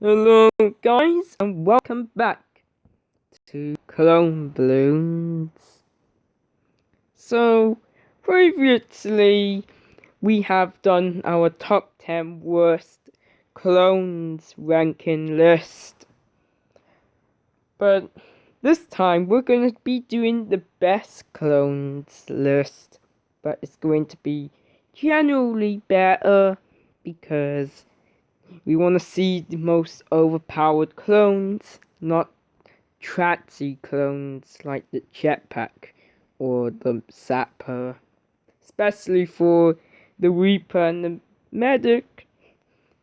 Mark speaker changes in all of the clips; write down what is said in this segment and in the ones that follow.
Speaker 1: Hello guys and welcome back to Clone Balloons. So previously we have done our top 10 worst clones ranking list. But this time we're going to be doing the best clones list. But it's going to be generally better because we want to see the most overpowered clones, not tratsy clones like the jetpack or the sapper, especially for the Reaper and the medic.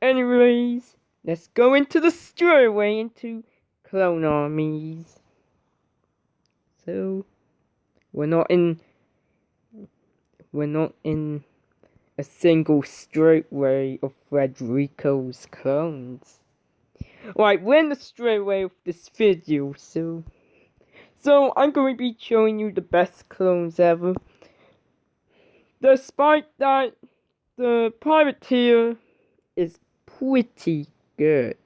Speaker 1: Anyways, let's go into the straight away into Clone Armies. So we're not in a single straight way of Frederico's clones. Right, we're in the straightaway of this video, so I'm going to be showing you the best clones ever. Despite that, the privateer is pretty good.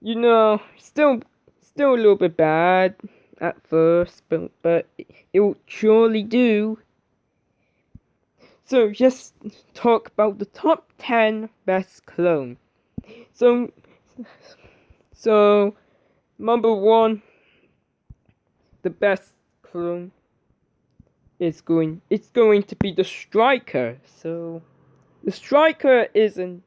Speaker 1: You know, still a little bit bad at first, but it will surely do. So just talk about the top 10 best clone. So number 1, the best clone it's going to be the Striker. So the Striker isn't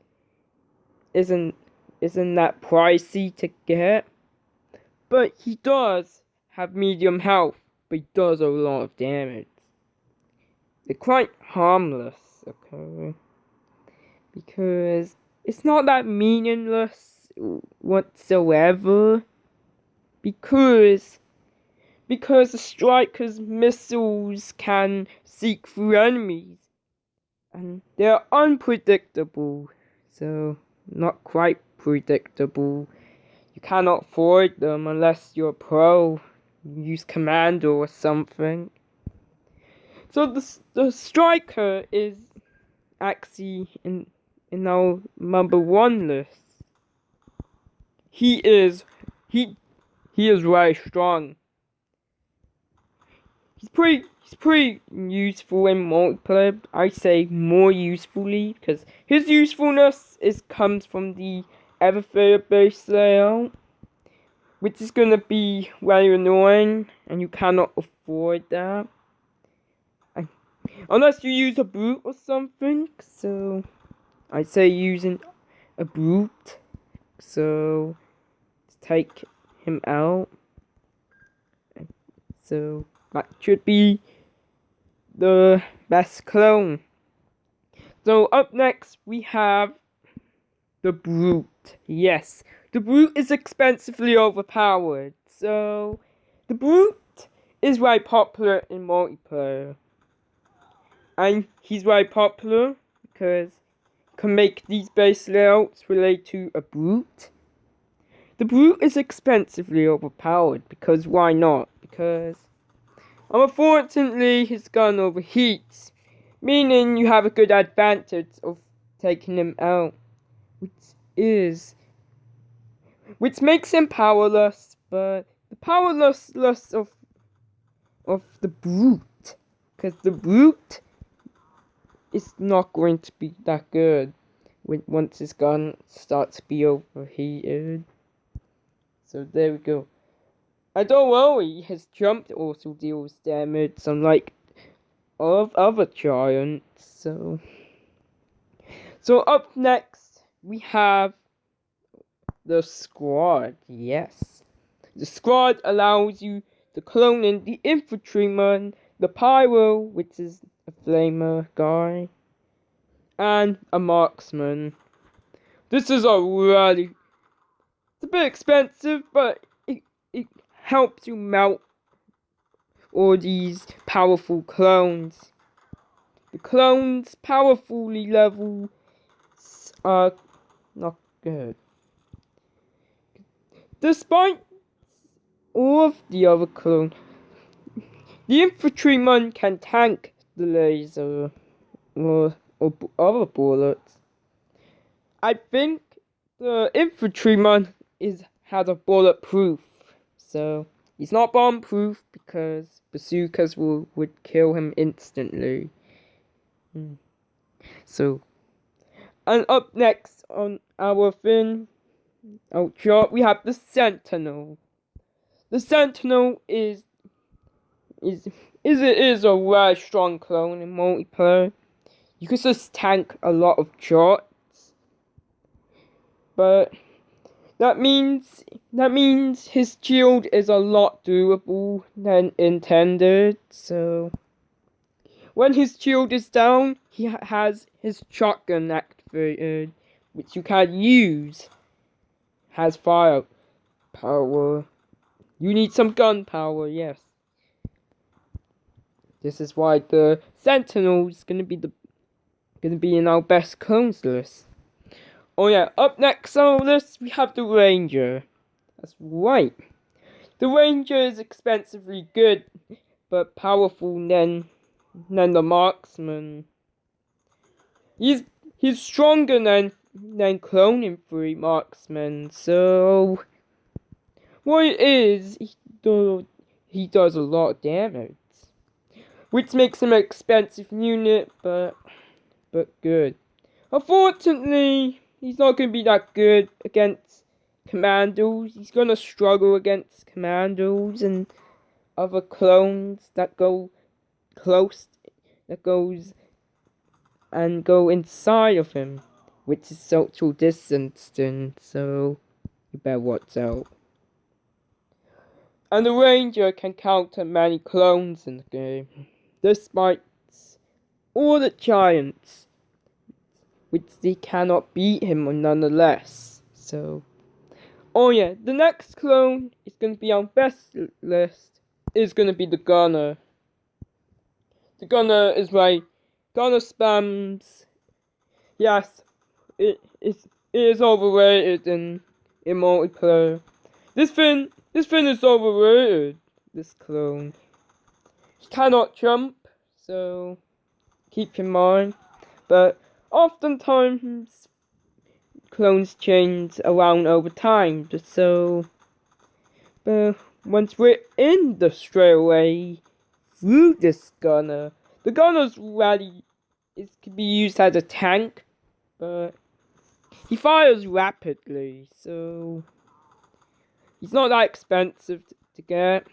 Speaker 1: that pricey to get, but he does have medium health, but he does a lot of damage. They're quite harmless, okay? Because it's not that meaningless whatsoever. Because the Striker's missiles can seek through enemies, and they're unpredictable, so not quite predictable. You cannot avoid them unless you're a pro. You use Commando or something. So the Striker is actually in our number 1 list. He is very strong. He's pretty useful in multiplayer. I say more usefully because his usefulness comes from the Everfair base layout, which is gonna be very annoying, and you cannot avoid that unless you use a brute or something. So I say using a brute. So let's take him out. So that should be the best clone. So up next we have the Brute. Yes, the Brute is expensively overpowered. So the Brute is very popular in multiplayer. And he's very popular because you can make these base layouts relate to a Brute. The Brute is expensively overpowered because why not? Because unfortunately his gun overheats, meaning you have a good advantage of taking him out, which makes him powerless. But the powerlessness of the Brute, because the Brute is not going to be that good once his gun starts to be overheated. So there we go. And don't worry, his jump also deals damage, unlike of other giants. So up next we have the Squad. Yes, the Squad allows you to clone in the infantryman, the pyro, which is a flamer guy, and a marksman. This is it's a bit expensive, but it helps you melt all these powerful clones. The clones powerfully levels are not good. Despite all of the other clones, the infantryman can tank the laser or other bullets. I think The infantryman has a bulletproof, so he's not bomb-proof because bazookas would kill him instantly. So, and up next on our chart, we have the Sentinel. The Sentinel is a very strong clone in multiplayer. You can just tank a lot of shots, but that means his shield is a lot durable than intended. So when his shield is down, he has his shotgun activated, which you can use. Has firepower. You need some gunpowder, yes. This is why the Sentinel is gonna be in our best clones list. Oh yeah, up next on our list we have the Ranger. That's right. The Ranger is expensively good, but powerful than the Marksman. He's stronger than cloning 3 Marksmen. So what it is, he does a lot of damage, which makes him an expensive unit, but good. Unfortunately, he's not going to be that good against Commandos. He's going to struggle against Commandos and other clones that go close, that goes inside of him, which is social distancing, so you better watch out. And the Ranger can counter many clones in the game, despite all the giants, which they cannot beat him nonetheless. So, oh yeah, the next clone is going to be on best list is going to be the Gunner. The Gunner is my Gunner spams. Yes, it is overrated in multiplayer. This thing is overrated. This clone. He cannot jump, so keep in mind. But oftentimes clones change around over time, so once we're in the straightaway through this Gunner, the Gunner's ready. It can be used as a tank, but he fires rapidly, so he's not that expensive to get.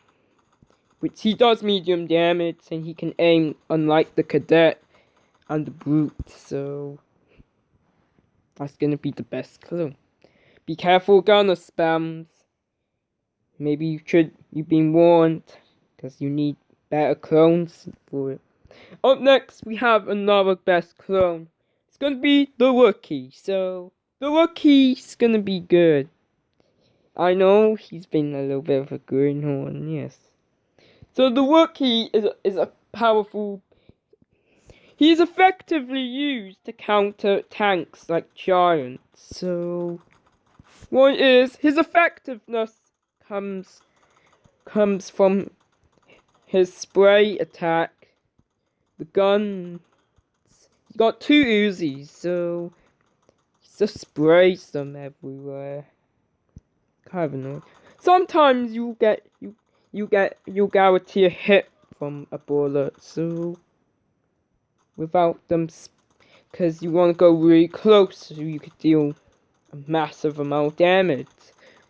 Speaker 1: Which he does medium damage, and he can aim unlike the Cadet and the Brute, so that's gonna be the best clue. Be careful, Gunner spams. Maybe you've been warned, because you need better clones for it. Up next, we have another best clone. It's gonna be the Rookie, so the Rookie's gonna be good. I know he's been a little bit of a greenhorn, yes. So the Rookie is a powerful. He's effectively used to counter tanks like giants. So what is his effectiveness comes from his spray attack. The guns. He's got 2 Uzis, so he just sprays them everywhere. Kind of annoying. Sometimes you'll guarantee a hit from a bullet, so without them, because you want to go really close, so you could deal a massive amount of damage.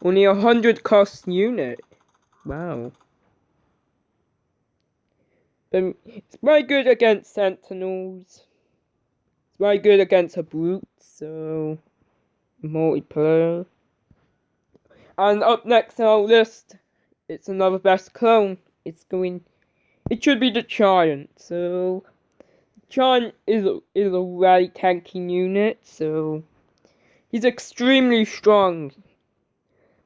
Speaker 1: Only 100 cost unit. Wow. It's very good against Sentinels. It's very good against a Brute, so multiplayer. And up next on our list, it's another best clone. It should be the Giant. So Giant is a very tanky unit, so he's extremely strong.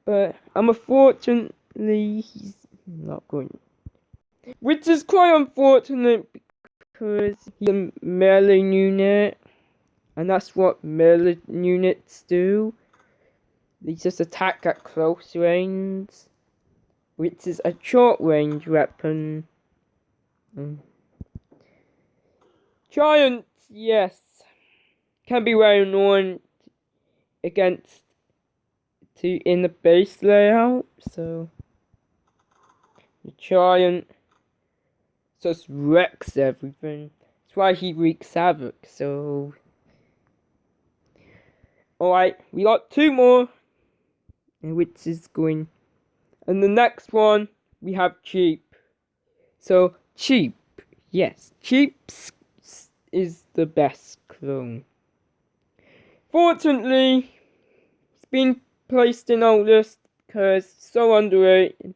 Speaker 1: But unfortunately, he's not going. Which is quite unfortunate because he's a melee unit, and that's what melee units do. They just attack at close range, which is a short range weapon. Giants, yes, can be very annoying against in the base layout. So the giant just wrecks everything. That's why he wreaks havoc. So alright, we got 2 more, which is going. And the next one we have cheap. So cheap, yes, cheap is the best clone. Fortunately, it's been placed in our list because it's so underrated.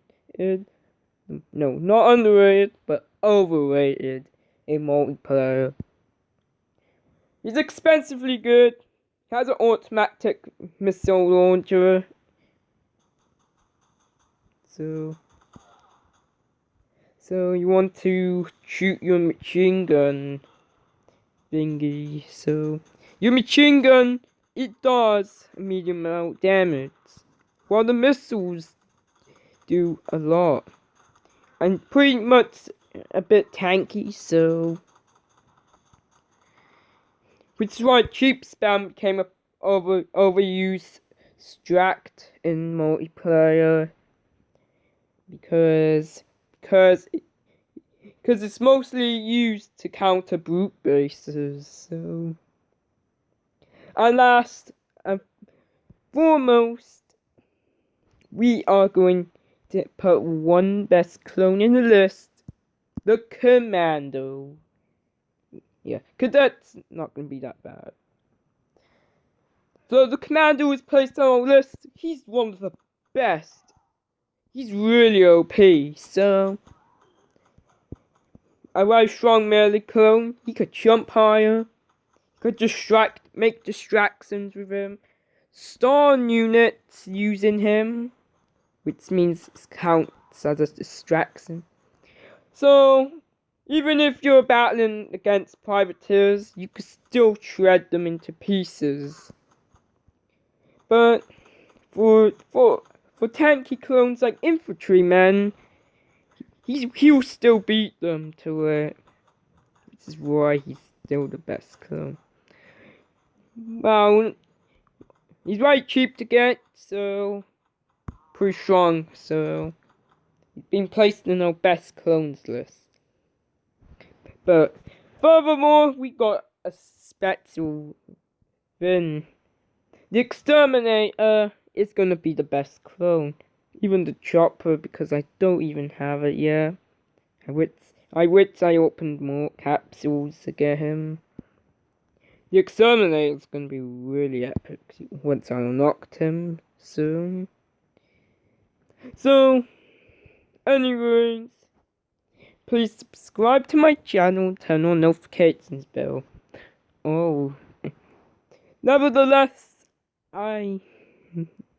Speaker 1: No, not underrated, but overrated in multiplayer. He's expensively good. He has an automatic missile launcher. So you want to shoot your machine gun thingy. So your machine gun, it does a medium amount of damage, while the missiles do a lot. And pretty much a bit tanky, so which is why cheap spam became a overused strat in multiplayer, because it's mostly used to counter brute bases. So, and last and foremost, we are going to put one best clone in the list, the Commando. Yeah, Cadet's not going to be that bad. So the Commando is placed on our list. He's one of the best. He's really OP. So a very strong melee clone. He could jump higher. He could make distractions with him. Stun units using him, which means it counts as a distraction. So even if you're battling against privateers, you could still shred them into pieces. But for tanky clones like infantrymen, he'll still beat them to it. Which is why he's still the best clone. Well, he's very cheap to get, so pretty strong. So he's been placed in our best clones list. But furthermore, we got a special thing. The exterminator is gonna be the best clone. Even the chopper, because I don't even have it yet. I wish I opened more capsules to get him. The exterminator is gonna be really epic once I unlocked him soon. So, anyways, please subscribe to my channel, turn on notifications bell. Oh, nevertheless, I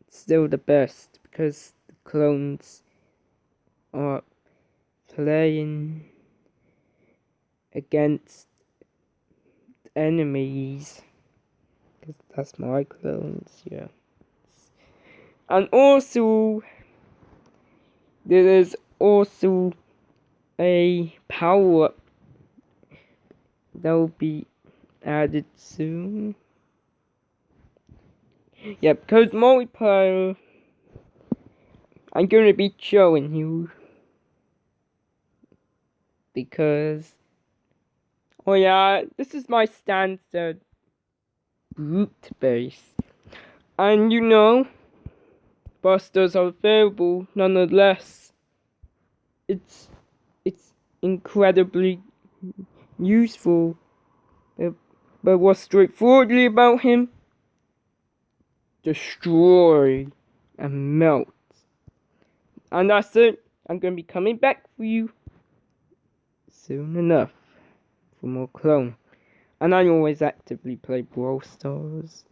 Speaker 1: still the best because the clones are playing against enemies, because that's my clones, yeah. And also, there is also a power up that will be added soon. Yeah, because multiplayer, I'm going to be showing you, because oh yeah, this is my stansted brute base, and you know, busters are available nonetheless. It's incredibly useful, but what's straightforwardly about him? Destroy and melt. And that's it. I'm gonna be coming back for you soon enough for more clone. And I always actively play Brawl Stars.